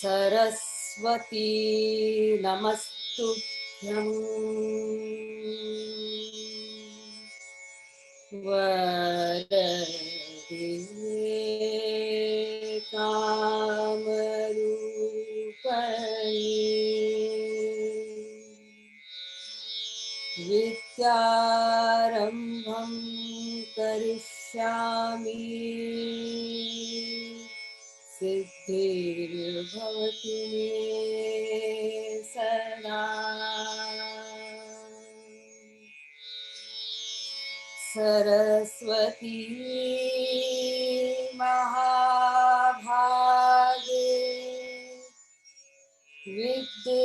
Saraswati Namastubhyam Vardhane Kamarupani Vidyarambham Karishyami Siddhirbhavatu me sada Saraswati Mahabhage Vidye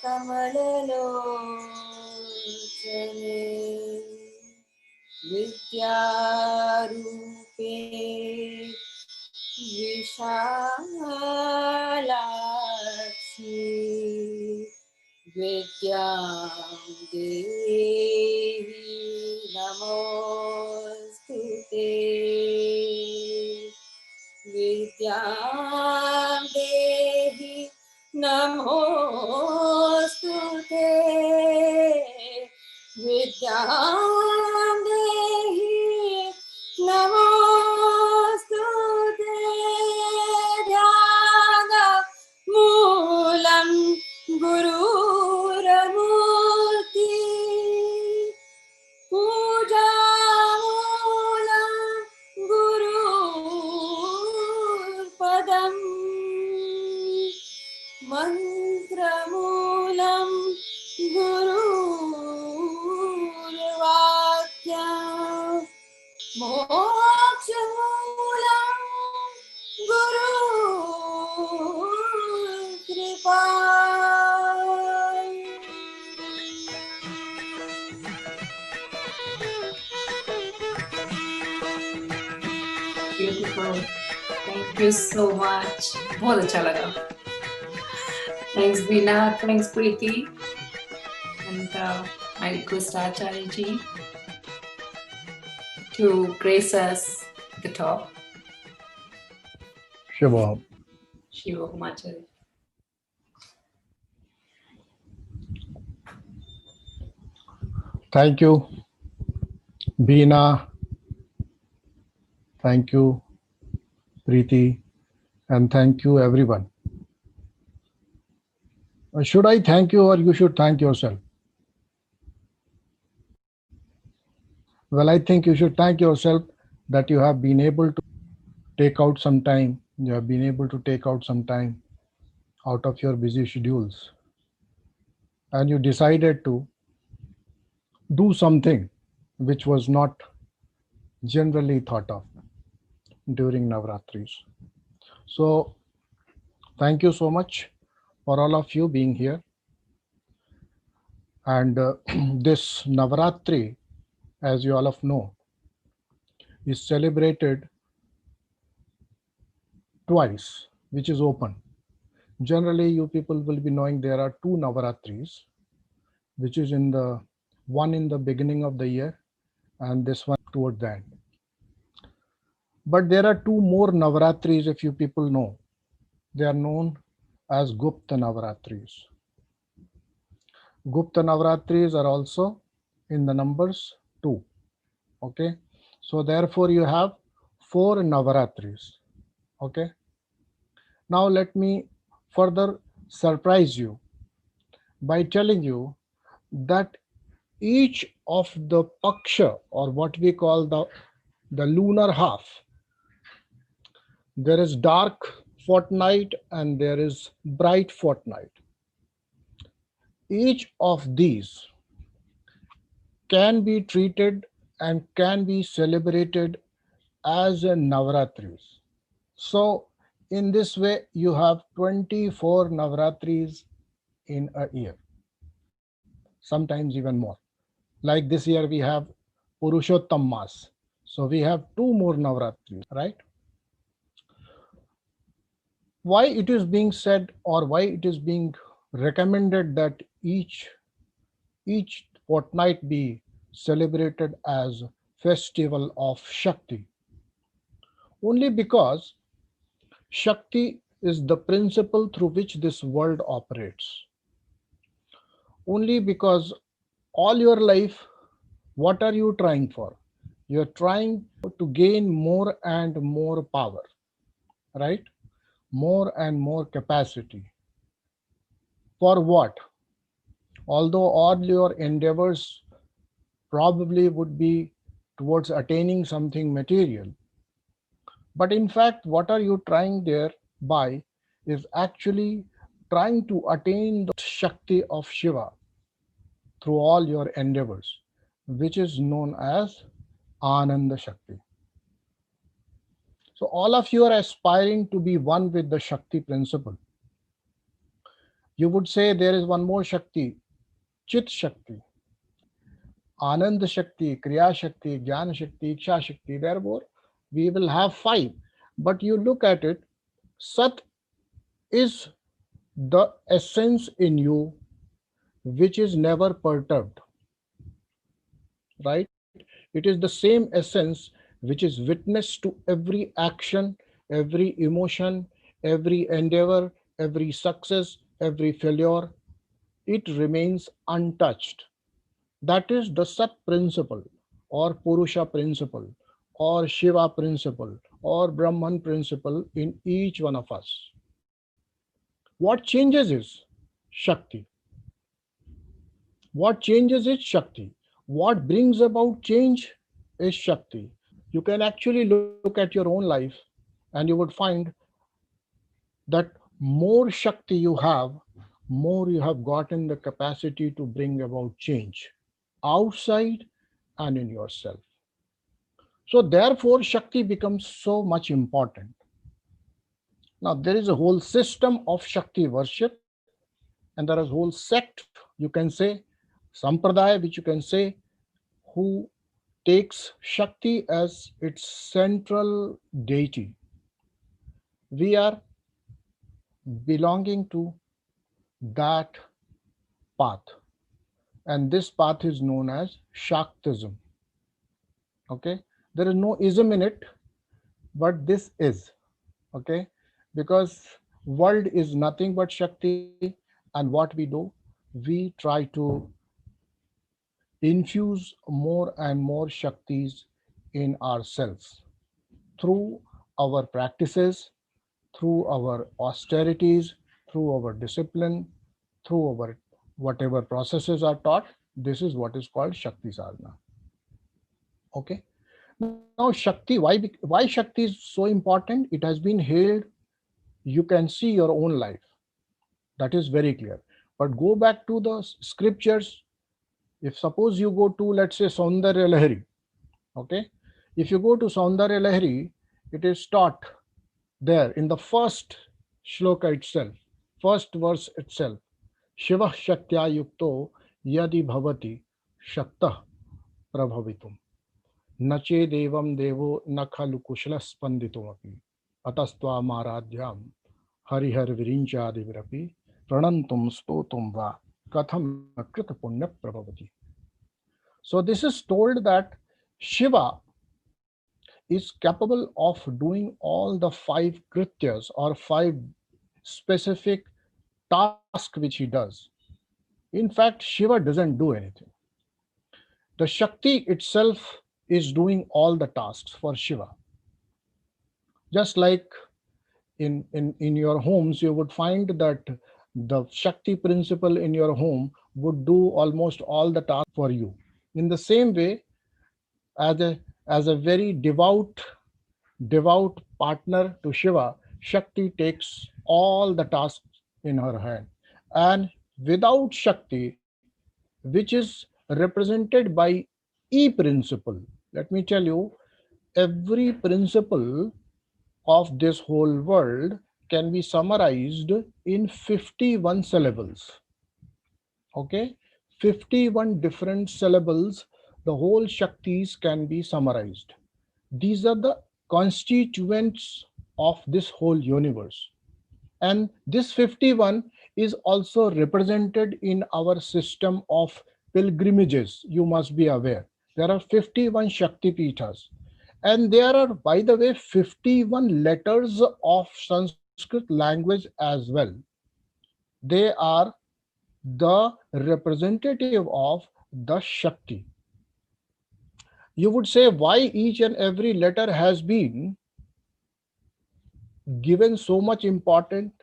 Kamalalochane Vidyarupe Vishalakshmi Vidyam Dehi Namostute Vidyam Dehi Namostute Vidyam Dehi Namostute Dhyana Moolam Gururamurti Puja Moolam Gurupadam Mantra Moolam Gururvakyam Moksha Moolam Guru Kripa. Beautiful. Thank you so much. बहुत अच्छा लगा. Thanks Veena, thanks Preeti, and I request Acharya ji to grace us at the top. Shivoham. Shivoham Acharya. Thank you, Veena. Thank you, Preeti, and thank you, everyone. Should I thank you or you should thank yourself? Well, I think you should thank yourself that you have been able to take out some time. You have been able to take out some time out of your busy schedules. And you decided to do something which was not generally thought of during Navratris. So thank you so much for all of you being here. And this Navaratri, as you all of know, is celebrated twice, which is open. Generally, you people will be knowing there are two Navaratris, which is one in the beginning of the year and this one toward the end. But there are two more Navaratris, if you people know. They are known as Gupta Navaratris. Gupta Navaratris are also in the numbers 2. Okay. So therefore you have 4 Navaratris. Okay. Now let me further surprise you by telling you that each of the paksha, or what we call the lunar half, there is dark fortnight and there is bright fortnight. Each of these can be treated and can be celebrated as a Navaratris. So in this way, you have 24 Navaratris in a year, sometimes even more. Like this year, we have Purushottam Mas. So we have two more Navratris, right? Why it is being said, or why it is being recommended that each fortnight be celebrated as festival of Shakti? Only because Shakti is the principle through which this world operates. Only because all your life, what are you trying for? You're trying to gain more and more power, right? More and more capacity. For what? Although all your endeavors probably would be towards attaining something material, but in fact, what are you trying there by is actually trying to attain the Shakti of Shiva through all your endeavors, which is known as Ananda Shakti. So all of you are aspiring to be one with the Shakti principle. You would say there is one more Shakti, Chit Shakti, Anand Shakti, Kriya Shakti, Jnana Shakti, Iksha Shakti. Therefore, we will have five. But you look at it, Sat is the essence in you which is never perturbed, right? It is the same essence which is witness to every action, every emotion, every endeavor, every success, every failure. It remains untouched. That is the Sat principle, or Purusha principle, or Shiva principle, or Brahman principle in each one of us. What changes is Shakti. What changes is Shakti. What brings about change is Shakti. You can actually look at your own life and you would find that more Shakti you have, more you have gotten the capacity to bring about change outside and in yourself. So, therefore, Shakti becomes so much important. Now, there is a whole system of Shakti worship, and there is a whole sect, you can say, Sampradaya, which you can say, who takes Shakti as its central deity. We are belonging to that path, and this path is known as Shaktism. Okay, there is no ism in it, but this is, okay, because world is nothing but Shakti, and what we do, we try to infuse more and more Shaktis in ourselves through our practices, through our austerities, through our discipline, through our whatever processes are taught. This is what is called Shakti sadhana. Okay. Now Shakti, why Shakti is so important? It has been hailed. You can see your own life. That is very clear. But go back to the scriptures. If suppose you go to, let's say, Saundarya Lahari, okay, if you go to Saundarya Lahari, it is taught there in the first shloka itself, first verse itself, Shiva Shaktya Yukto Yadi Bhavati Shakta Prabhavitum Nache Devam Devo Nakhalu Kushla Spanditumapi Atastva Maradhyam Harihar Virincha Divirapi Pranantum Stotum Va Katham Krita Punya Prabhavati. So this is told that Shiva is capable of doing all the five krityas, or five specific tasks which he does. In fact, Shiva doesn't do anything. The Shakti itself is doing all the tasks for Shiva. Just like in your homes, you would find that the Shakti principle in your home would do almost all the tasks for you. In the same way, as a very devout partner to Shiva, Shakti takes all the tasks in her hand. And without Shakti, which is represented by E principle, let me tell you, every principle of this whole world can be summarized in 51 syllables. Okay, 51 different syllables, the whole Shaktis can be summarized. These are the constituents of this whole universe. And this 51 is also represented in our system of pilgrimages. You must be aware. There are 51 Shakti Pithas. And there are, by the way, 51 letters of Sanskrit language as well. They are the representative of the Shakti. You would say why each and every letter has been given so much important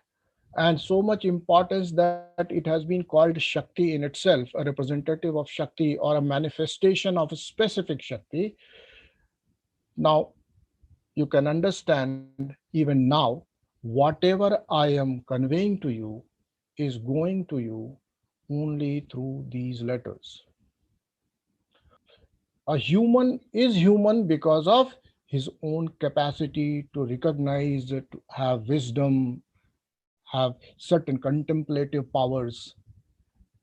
and so much importance that it has been called Shakti in itself, a representative of Shakti or a manifestation of a specific Shakti. Now, you can understand even now, whatever I am conveying to you is going to you only through these letters. A human is human because of his own capacity to recognize, to have wisdom, have certain contemplative powers,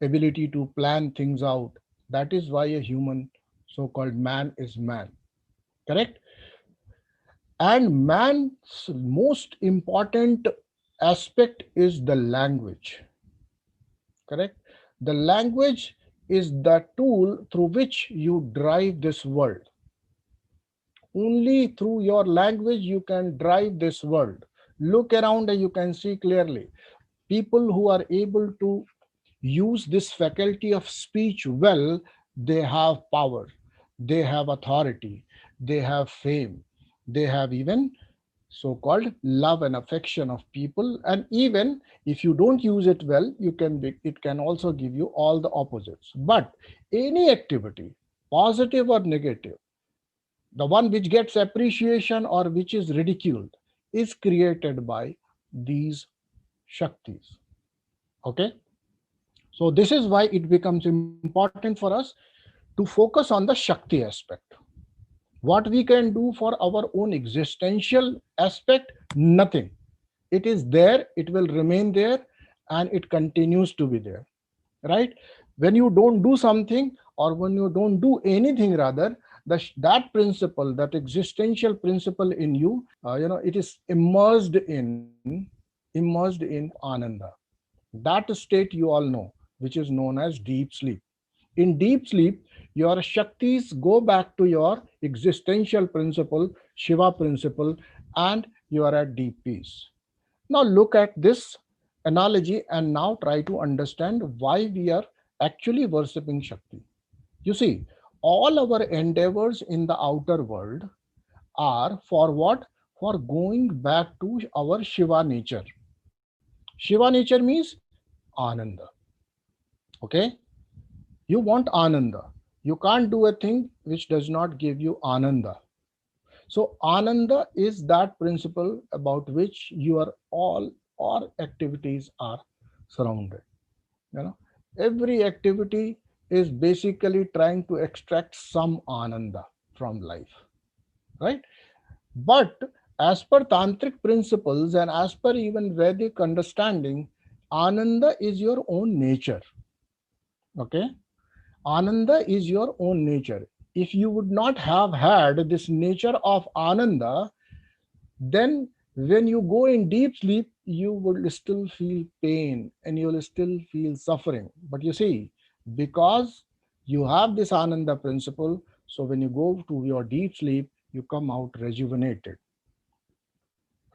ability to plan things out. That is why a human, so called man, is man. Correct? And man's most important aspect is the language. Correct? The language is the tool through which you drive this world. Only through your language you can drive this world. Look around and you can see clearly. People who are able to use this faculty of speech well, they have power, they have authority, they have fame, they have even so-called love and affection of people. And even if you don't use it well, it can also give you all the opposites. But any activity, positive or negative, the one which gets appreciation or which is ridiculed, is created by these Shaktis. Okay? So this is why it becomes important for us to focus on the Shakti aspect. What we can do for our own existential aspect, nothing. It is there, it will remain there, and it continues to be there. Right? When you don't do something, or when you don't do anything, rather, that principle, that existential principle in you, it is immersed in Ananda. That state you all know, which is known as deep sleep. In deep sleep, your Shaktis go back to your existential principle, Shiva principle, and you are at deep peace. Now look at this analogy and now try to understand why we are actually worshipping Shakti. You see, all our endeavors in the outer world are for what? For going back to our Shiva nature. Shiva nature means Ananda. Okay? You want Ananda. You can't do a thing which does not give you Ananda. So Ananda is that principle about which your all activities are surrounded. You know, every activity is basically trying to extract some Ananda from life, right? But as per tantric principles and as per even Vedic understanding, Ananda is your own nature. Okay? Ananda is your own nature. If you would not have had this nature of Ananda, then when you go in deep sleep, you will still feel pain and you will still feel suffering. But you see, because you have this Ananda principle, so when you go to your deep sleep, you come out rejuvenated.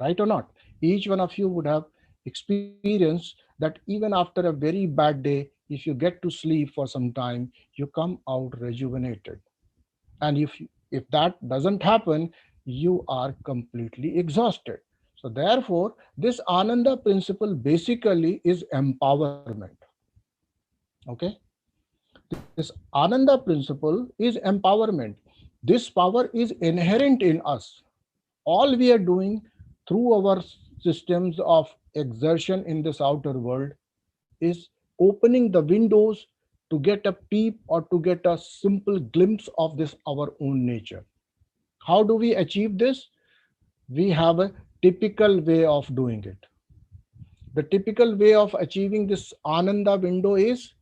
Right or not? Each one of you would have experienced that even after a very bad day, if you get to sleep for some time, you come out rejuvenated. And if that doesn't happen, you are completely exhausted. So therefore, this Ananda principle basically is empowerment. Okay? This Ananda principle is empowerment. This power is inherent in us. All we are doing through our systems of exertion in this outer world is opening the windows to get a peep or to get a simple glimpse of this our own nature. How do we achieve this? We have a typical way of doing it. The typical way of achieving this Ananda window is,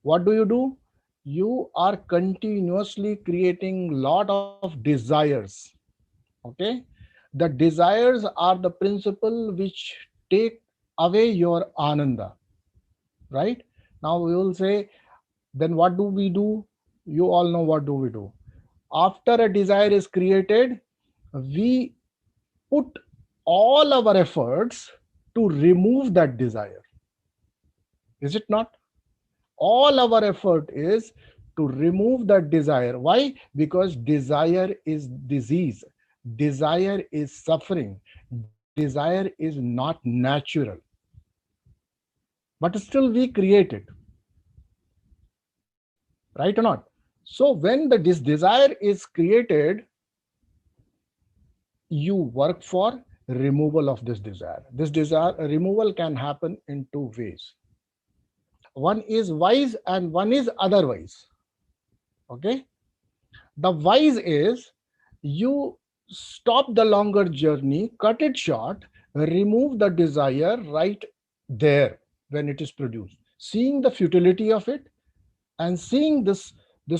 what do? You are continuously creating lot of desires. Okay, the desires are the principle which take away your ananda, right? Now we will say, then what do we do? You all know what do we do. After a desire is created, we put all our efforts to remove that desire. Is it not? All our effort is to remove that desire. Why? Because desire is disease, desire is suffering, desire is not natural, but still we create it, right or not? So when this desire is created, you work for removal of this desire. This desire removal can happen in two ways. One is wise and one is otherwise. Okay, the wise is you stop the longer journey, cut it short, remove the desire right there when it is produced, seeing the futility of it and seeing this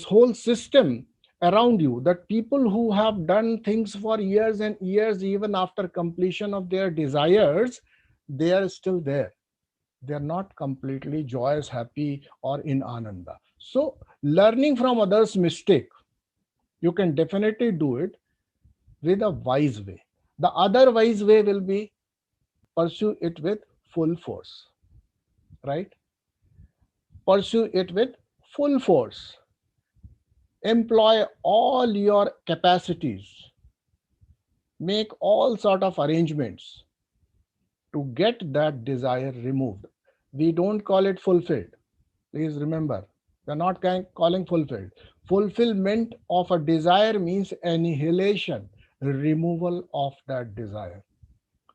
whole system around you, that people who have done things for years and years, even after completion of their desires, they are still there. They are not completely joyous, happy, or in ananda. So learning from others' mistake, you can definitely do it with a wise way. The other wise way will be pursue it with full force, right? Pursue it with full force. Employ all your capacities. Make all sort of arrangements to get that desire removed. We don't call it fulfilled. Please remember, we are not calling fulfilled. Fulfillment of a desire means annihilation, removal of that desire.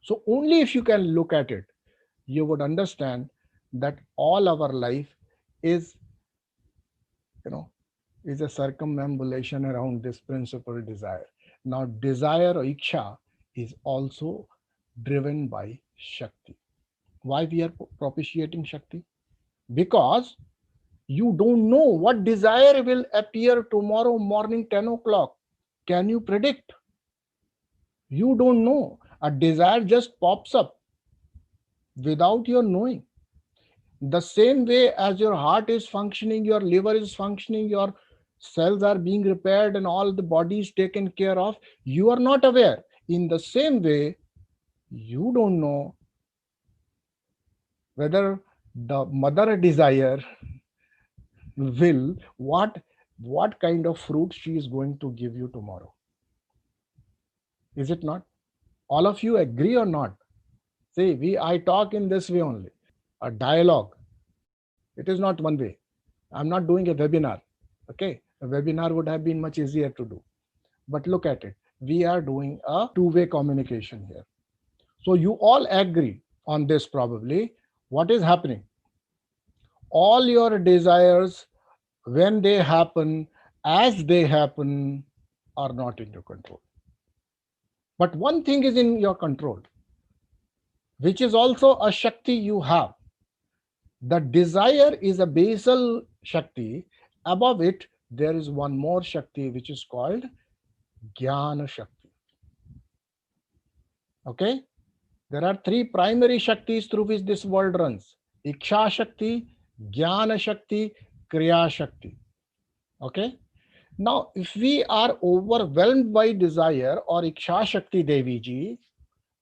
So only if you can look at it, you would understand that all our life is, you know, is a circumambulation around this principle desire. Now, desire or iksha is also driven by Shakti. Why we are propitiating Shakti? Because you don't know what desire will appear tomorrow morning 10 o'clock. Can you predict? You don't know. A desire just pops up without your knowing. The same way as your heart is functioning, your liver is functioning, your cells are being repaired, and all the body is taken care of, you are not aware. In the same way, you don't know whether the mother desire will, what kind of fruit she is going to give you tomorrow. Is it not? All of you agree or not? See, I talk in this way only. A dialogue. It is not one way. I'm not doing a webinar. Okay. A webinar would have been much easier to do. But look at it. We are doing a two-way communication here. So you all agree on this probably. What is happening? All your desires, when they happen, as they happen, are not in your control. But one thing is in your control, which is also a Shakti you have. The desire is a basal Shakti. Above it, there is one more Shakti which is called Jnana Shakti. Okay? There are three primary Shaktis through which this world runs. Iksha Shakti, Jnana Shakti, Kriya Shakti. Okay? Now, if we are overwhelmed by desire or Iksha Shakti Devi Ji,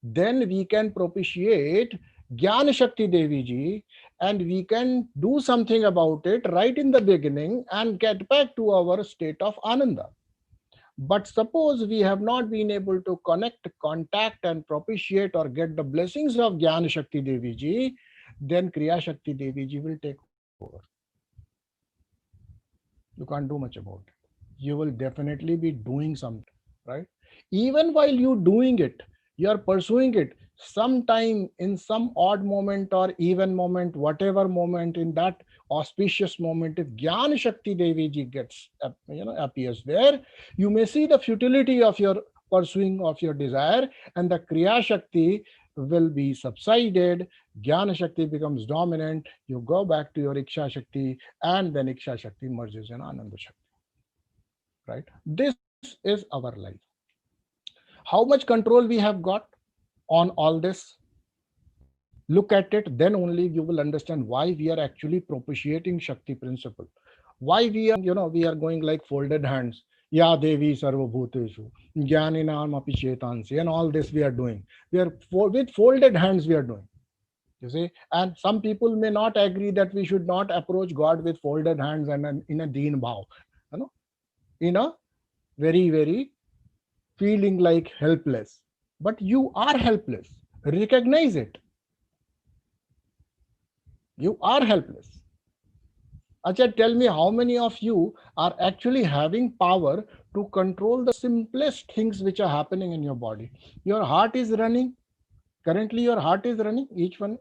then we can propitiate Jnana Shakti Devi Ji, and we can do something about it right in the beginning and get back to our state of Ananda. But suppose we have not been able to connect, contact, and propitiate or get the blessings of Jnana Shakti Devi Ji, then Kriya Shakti Devi Ji will take over. You can't do much about it. You will definitely be doing something, right? Even while you doing it, you are pursuing it, sometime in some odd moment or even moment, whatever moment, in that auspicious moment, if Jnana Shakti Devi Ji gets, appears there, you may see the futility of your pursuing of your desire, and the Kriya Shakti will be subsided. Jnana Shakti becomes dominant. You go back to your Iksha Shakti, and then Iksha Shakti merges in Ananda Shakti. Right? This is our life. how much control we have got on all this? Look at it, then only you will understand why we are actually propitiating Shakti principle. Why we are, we are going like folded hands. Ya Devi Sarvabhuteshu, Jnaninam Api Chetansi, and all this we are doing. We are with folded hands we are doing. You see, and some people may not agree that we should not approach God with folded hands and in a deen bhav, in a very, very feeling like helpless. But you are helpless. Recognize it. You are helpless. Acha, tell me how many of you are actually having power to control the simplest things which are happening in your body. Your heart is running. Currently, your heart is running. Each one,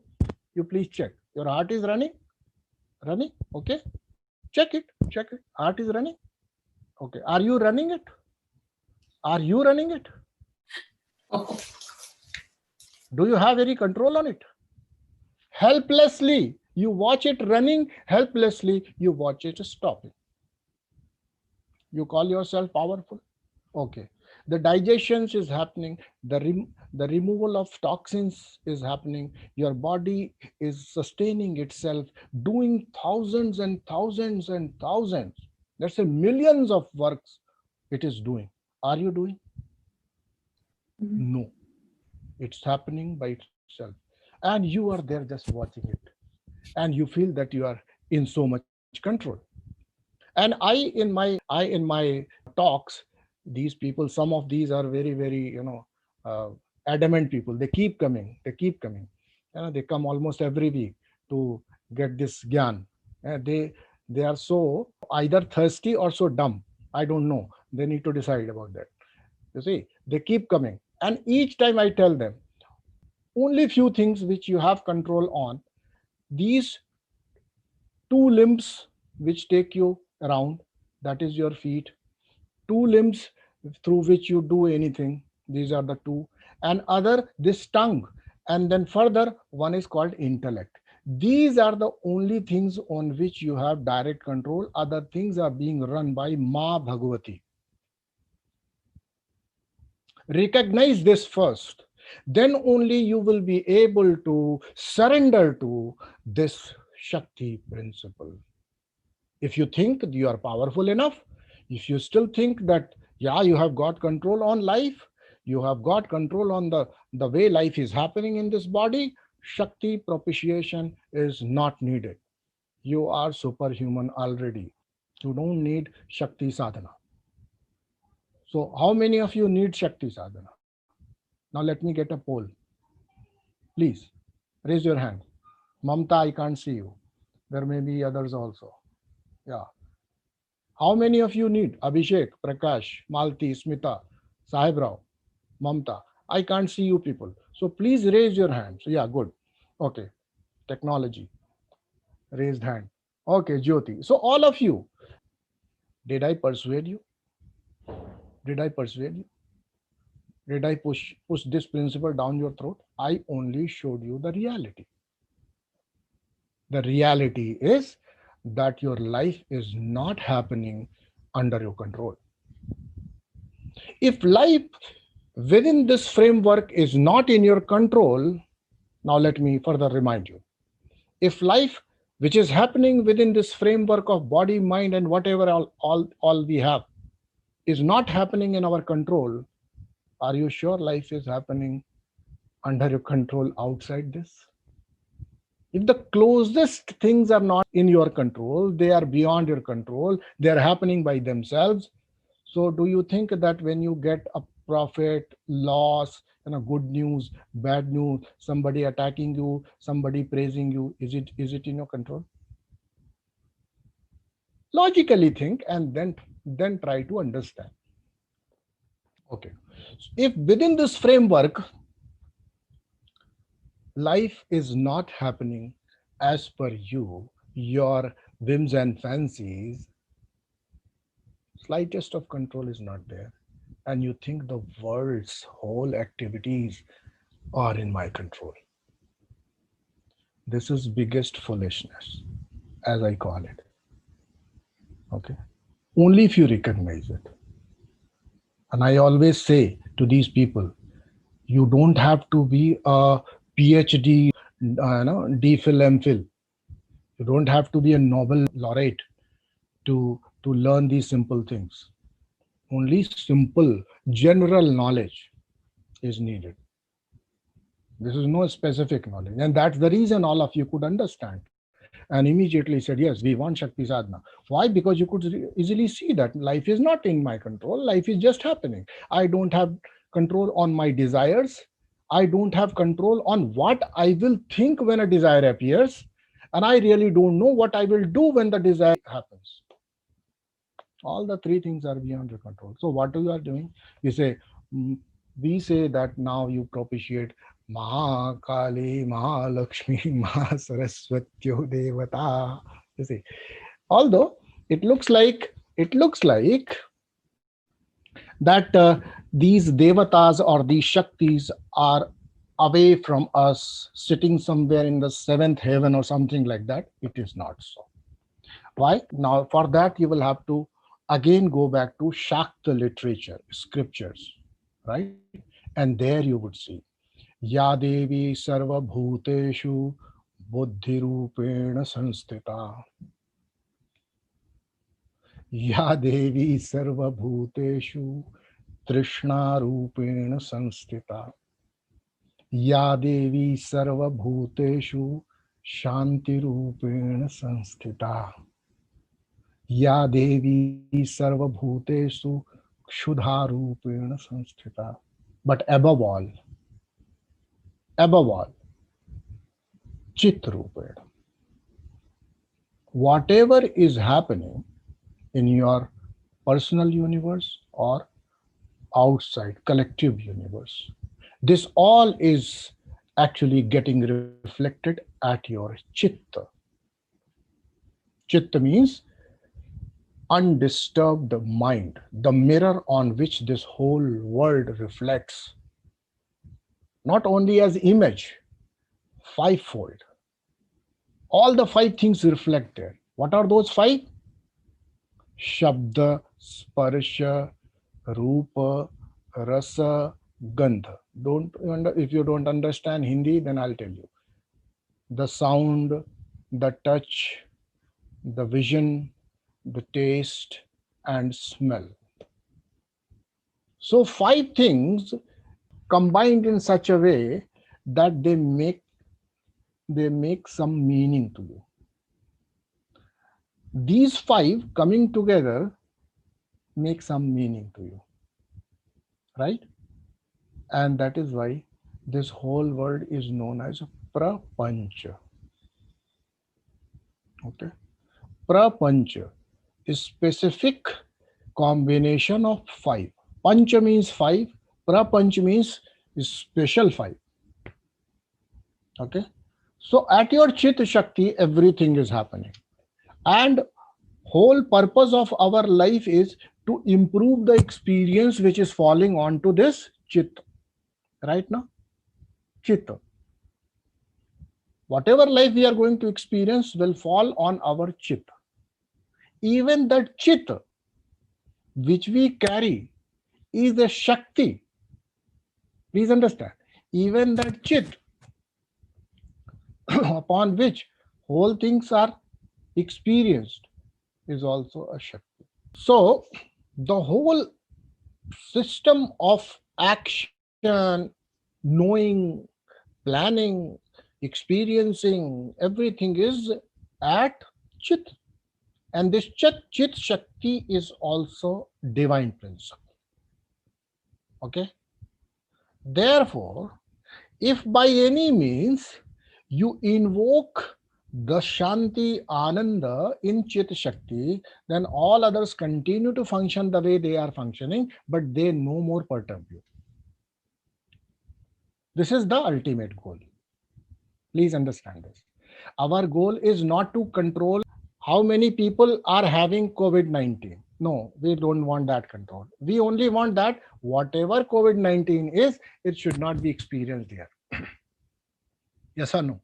you please check. Your heart is running. Running. Okay. Check it. Check it. Heart is running. Okay. Are you running it? Are you running it? Oh. Do you have any control on it? Helplessly, you watch it running. Helplessly, you watch it stopping. You call yourself powerful? Okay. The digestion is happening. The removal of toxins is happening. Your body is sustaining itself, doing thousands and thousands and thousands. Let's say millions of works it is doing. Are you doing? No. It's happening by itself. And you are there just watching it. And you feel that you are in so much control. And I in my talks, these people, some of these are very, very, adamant people. They keep coming. They come almost every week to get this gyan. They are so either thirsty or so dumb. I don't know. They need to decide about that. You see, they keep coming. And each time I tell them, only few things which you have control on. These two limbs which take you around, that is your feet. Two limbs through which you do anything, these are the two. And other, this tongue. And then further, one is called intellect. These are the only things on which you have direct control. Other things are being run by Ma Bhagavati. Recognize this first. Then only you will be able to surrender to this Shakti principle. If you think you are powerful enough, if you still think that, yeah, you have got control on life, you have got control on the way life is happening in this body, Shakti propitiation is not needed. You are superhuman already. You don't need Shakti sadhana. So how many of you need Shakti sadhana? Now let me get a poll. Please raise your hand. Mamta, I can't see you. There may be others also. Yeah. How many of you need? Abhishek, Prakash, Malti, Smita, Sahib Rao, Mamta. I can't see you people. So please raise your hands. Yeah, good. Okay. Technology. Raised hand. Okay, Jyoti. So all of you, did I persuade you? Did I persuade you? Did I push this principle down your throat? I only showed you the reality. The reality is that your life is not happening under your control. If life within this framework is not in your control, now let me further remind you. If life which is happening within this framework of body, mind, and whatever all we have is not happening in our control, are you sure life is happening under your control outside this? If the closest things are not in your control, they are beyond your control, they are happening by themselves. So do you think that when you get a profit, loss, good news, bad news, somebody attacking you, somebody praising you, is it in your control? Logically think and then try to understand. Okay. So if within this framework, life is not happening as per you, your whims and fancies, slightest of control is not there, and you think the world's whole activities are in my control. This is biggest foolishness, as I call it. Okay. Only if you recognize it. And I always say to these people. You don't have to be a PhD, DPhil, MPhil. You don't have to be a Nobel laureate to learn these simple things. Only simple general knowledge is needed. This is no specific knowledge. And that's the reason all of you could understand and immediately said, yes, we want Shakti Sadhana. Why? Because you could easily see that life is not in my control. Life is just happening. I don't have control on my desires. I don't have control on what I will think when a desire appears. And I really don't know what I will do when the desire happens. All the three things are beyond your control. So what you are doing? You say, we say that now you propitiate Mahakali, Mahalakshmi, Mahasaraswatyo Devata. You see, although it looks like that these devatas or these shaktis are away from us, sitting somewhere in the seventh heaven or something like that. It is not so. Why? Now, for that you will have to again go back to Shakti literature, scriptures, right? And there you would see Ya Devi Sarva Bhuteshu Buddhi Rupena Sanstita. Ya Devi Sarva Bhuteshu Trishna Rupena Sanstita. Ya Devi Sarva Bhuteshu Shanti Rupena Sanstita. Ya Devi Sarva Bhutesu Kshudha Rupena Sanstita. But above all, Chit Rupena. Whatever is happening in your personal universe or outside collective universe, this all is actually getting reflected at your Chitta. Chitta means undisturbed mind, the mirror on which this whole world reflects, not only as image, fivefold. All the five things reflect there. What are those five? Shabda, Sparsha, Rupa, Rasa, Gandha. If you don't understand Hindi, then I'll tell you. The sound, the touch, the vision, the taste, and smell. So five things combined in such a way that they make some meaning to you. These five coming together make some meaning to you, right? And that is why this whole world is known as Prapancha. Okay, Prapancha is specific combination of five. Pancha means five. Prapancha means special five. Okay, so at your Chit Shakti, everything is happening, and whole purpose of our life is to improve the experience which is falling onto this Chit. Right now, Chitta. Whatever life we are going to experience will fall on our Chitta. Even that Chitta which we carry is a Shakti. Please understand. Even that Chit upon which whole things are experienced is also a Shakti. So the whole system of action, knowing, planning, experiencing, everything is at Chit. And this Chit Shakti is also divine principle. Okay? Therefore, if by any means you invoke the Shanti Ananda in Chit Shakti, then all others continue to function the way they are functioning, but they no more perturb you. This is the ultimate goal. Please understand this. Our goal is not to control how many people are having COVID-19. No, we don't want that control. We only want that whatever COVID-19 is, it should not be experienced here. Yes or no?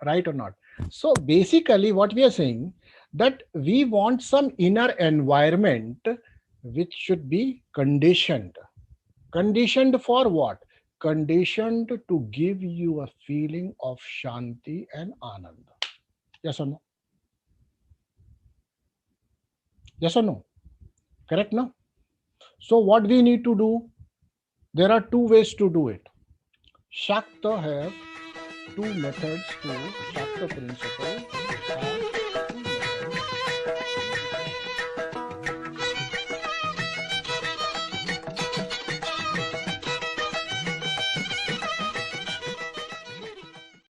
Right or not? So basically what we are saying, that we want some inner environment which should be conditioned. Conditioned for what? Conditioned to give you a feeling of Shanti and Ananda. Yes or no? Yes or no? Correct, no? So what we need to do, there are two ways to do it. Shakta have two methods to Shakta principle.